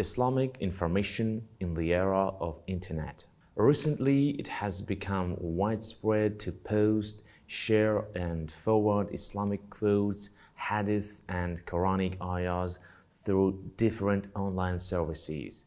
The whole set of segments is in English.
Islamic information in the era of internet. Recently, it has become widespread to post, share, and forward Islamic quotes, hadith, and Quranic ayahs through different online services.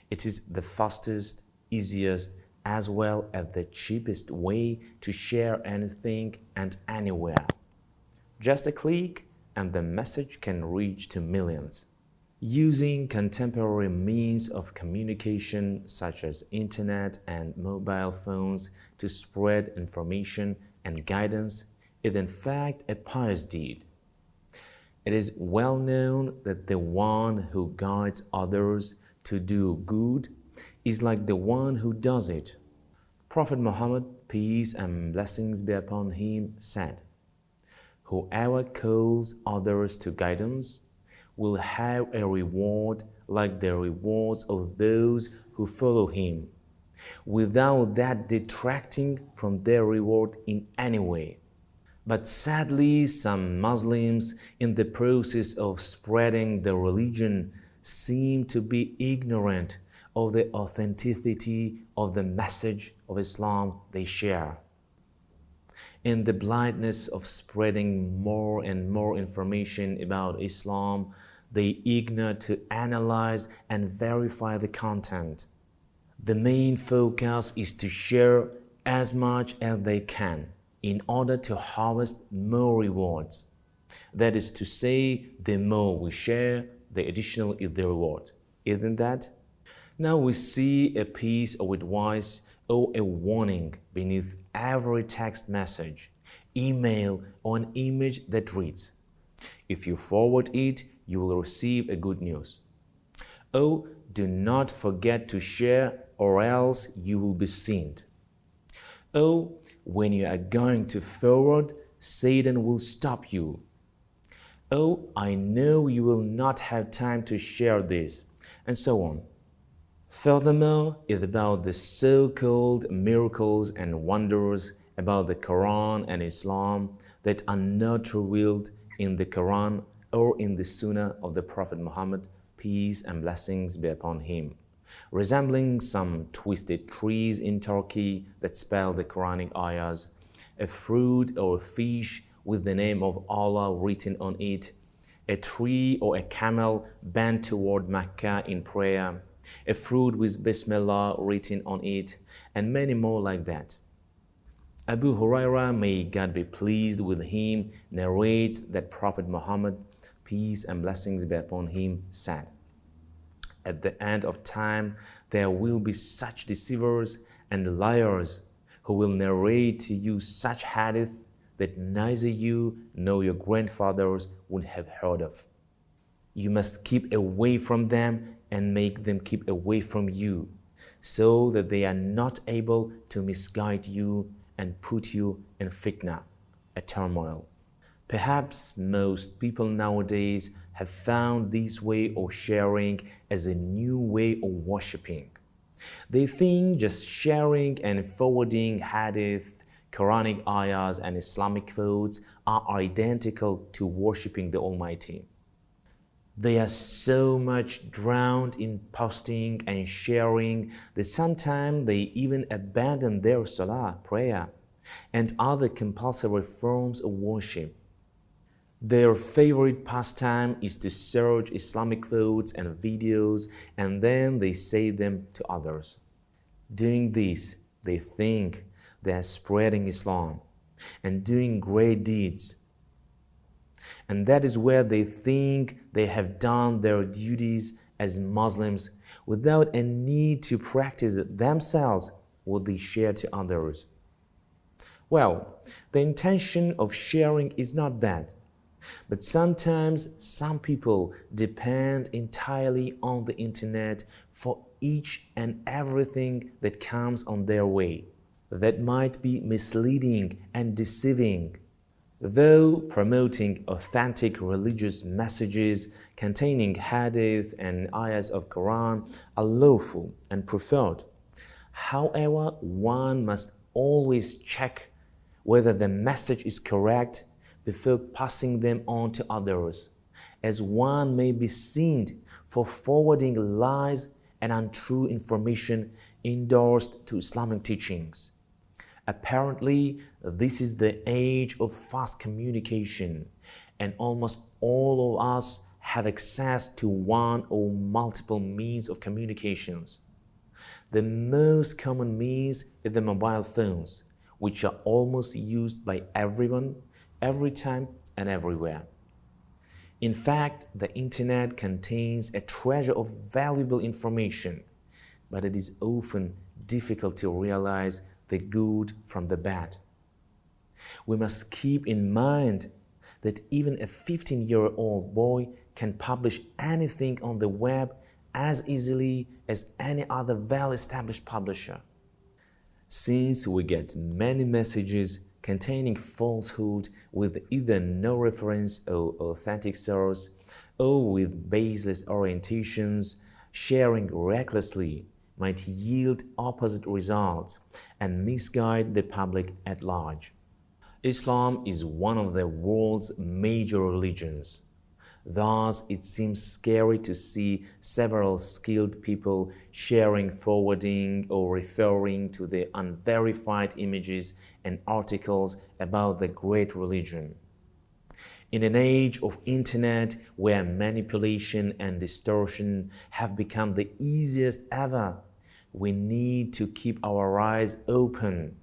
It is the fastest, easiest, as well as the cheapest way to share anything and anywhere. Just a click and the message can reach to millions. Using contemporary means of communication such as internet and mobile phones to spread information and guidance is in fact a pious deed. It is well known that the one who guides others to do good is like the one who does it. Prophet Muhammad, peace and blessings be upon him, said, "Whoever calls others to guidance will have a reward like the rewards of those who follow him, without that detracting from their reward in any way." But sadly, some Muslims, in the process of spreading the religion, seem to be ignorant of the authenticity of the message of Islam they share. In the blindness of spreading more and more information about Islam, they ignore to analyze and verify the content. The main focus is to share as much as they can in order to harvest more rewards. That is to say, the more we share, the additional is the reward. Isn't that? Now we see a piece of advice or a warning beneath every text message, email, or an image that reads, "If you forward it, you will receive a good news." Oh, do not forget to share or else you will be sinned. Oh, when you are going to forward, Satan will stop you. Oh, I know you will not have time to share this, and so on. Furthermore, it's about the so-called miracles and wonders about the Quran and Islam that are not revealed in the Quran or in the Sunnah of the Prophet Muhammad, peace and blessings be upon him, resembling some twisted trees in Turkey that spell the Quranic ayahs, a fruit or a fish with the name of Allah written on it, a tree or a camel bent toward Mecca in prayer, a fruit with Bismillah written on it, and many more like that. Abu Huraira, may God be pleased with him, narrates that Prophet Muhammad, peace and blessings be upon him, said, "At the end of time, there will be such deceivers and liars who will narrate to you such hadith that neither you nor your grandfathers would have heard of. You must keep away from them and make them keep away from you, so that they are not able to misguide you and put you in fitna, a turmoil." Perhaps most people nowadays have found this way of sharing as a new way of worshipping. They think just sharing and forwarding hadith, Quranic ayahs, and Islamic quotes are identical to worshipping the Almighty. They are so much drowned in posting and sharing that sometimes they even abandon their salah, prayer, and other compulsory forms of worship. Their favorite pastime is to search Islamic quotes and videos, and then they say them to others. Doing this, they think they are spreading Islam and doing great deeds. And that is where they think they have done their duties as Muslims without a need to practice themselves what they share to others. Well, the intention of sharing is not bad, but sometimes some people depend entirely on the internet for each and everything that comes on their way. That might be misleading and deceiving. Though promoting authentic religious messages containing hadith and ayahs of Quran are lawful and preferred, however, one must always check whether the message is correct before passing them on to others, as one may be seen for forwarding lies and untrue information endorsed to Islamic teachings. Apparently, this is the age of fast communication, and almost all of us have access to one or multiple means of communications. The most common means is the mobile phones, which are almost used by everyone, every time, and everywhere. In fact, the internet contains a treasure of valuable information, but it is often difficult to realize the good from the bad. We must keep in mind that even a 15-year-old boy can publish anything on the web as easily as any other well-established publisher. Since we get many messages containing falsehood with either no reference or authentic source, or with baseless orientations, sharing recklessly might yield opposite results and misguide the public at large. Islam is one of the world's major religions. Thus, it seems scary to see several skilled people sharing, forwarding, or referring to the unverified images and articles about the great religion. In an age of internet where manipulation and distortion have become the easiest ever, we need to keep our eyes open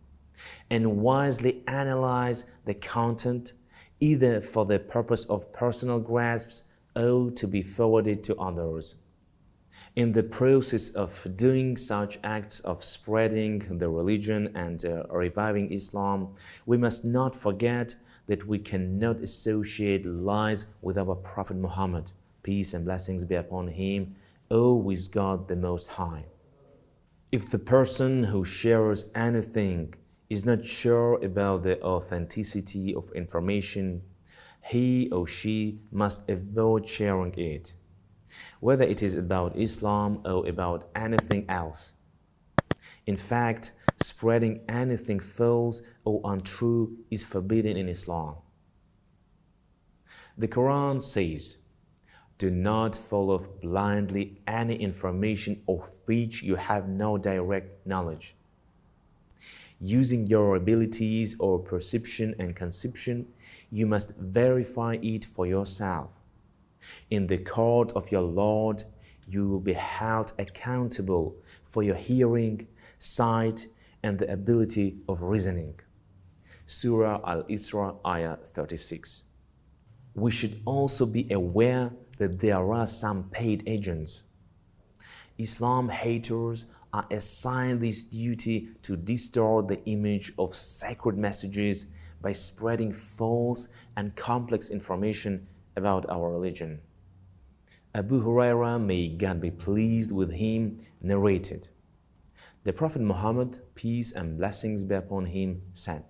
and wisely analyze the content, either for the purpose of personal grasps or to be forwarded to others. In the process of doing such acts of spreading the religion and reviving Islam, we must not forget that we cannot associate lies with our Prophet Muhammad, peace and blessings be upon him, or with God the Most High. If the person who shares anything is not sure about the authenticity of information, he or she must avoid sharing it, whether it is about Islam or about anything else. In fact, spreading anything false or untrue is forbidden in Islam. The Quran says, "Do not follow blindly any information of which you have no direct knowledge. Using your abilities or perception and conception, you must verify it for yourself. In the court of your Lord, you will be held accountable for your hearing, sight, and the ability of reasoning." Surah Al-Isra, Ayah 36. We should also be aware that there are some paid agents. Islam haters are assigned this duty to distort the image of sacred messages by spreading false and complex information about our religion. Abu Huraira, may God be pleased with him, narrated, the Prophet Muhammad, peace and blessings be upon him, said,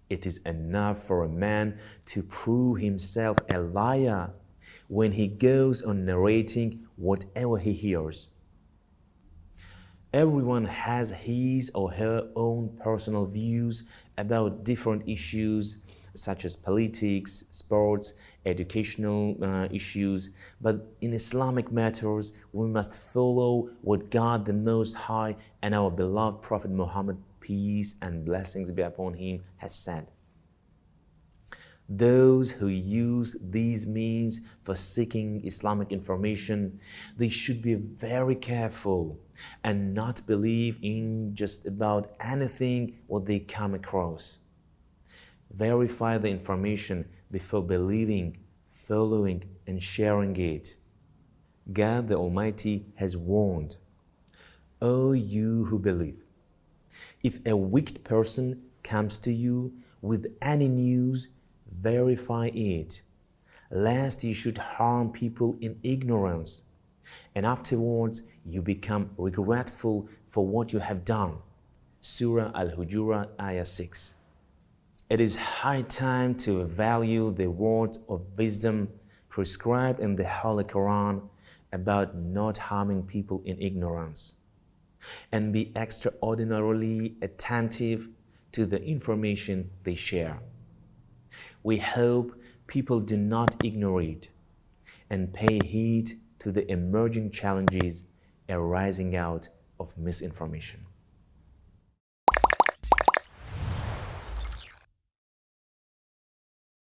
"It is enough for a man to prove himself a liar when he goes on narrating whatever he hears. Everyone has his or her own personal views about different issues such as politics, sports, educational issues, but in Islamic matters, we must follow what God the Most High and our beloved Prophet Muhammad, peace and blessings be upon him, has said. Those who use these means for seeking Islamic information, they should be very careful and not believe in just about anything what they come across. Verify the information before believing, following, and sharing it. God the Almighty has warned, "O you who believe, if a wicked person comes to you with any news, verify it, lest you should harm people in ignorance, and afterwards you become regretful for what you have done." Surah Al-Hujurat, Ayah 6. It is high time to value the words of wisdom prescribed in the Holy Quran about not harming people in ignorance, and be extraordinarily attentive to the information they share. We hope people do not ignore it, and pay heed to the emerging challenges arising out of misinformation.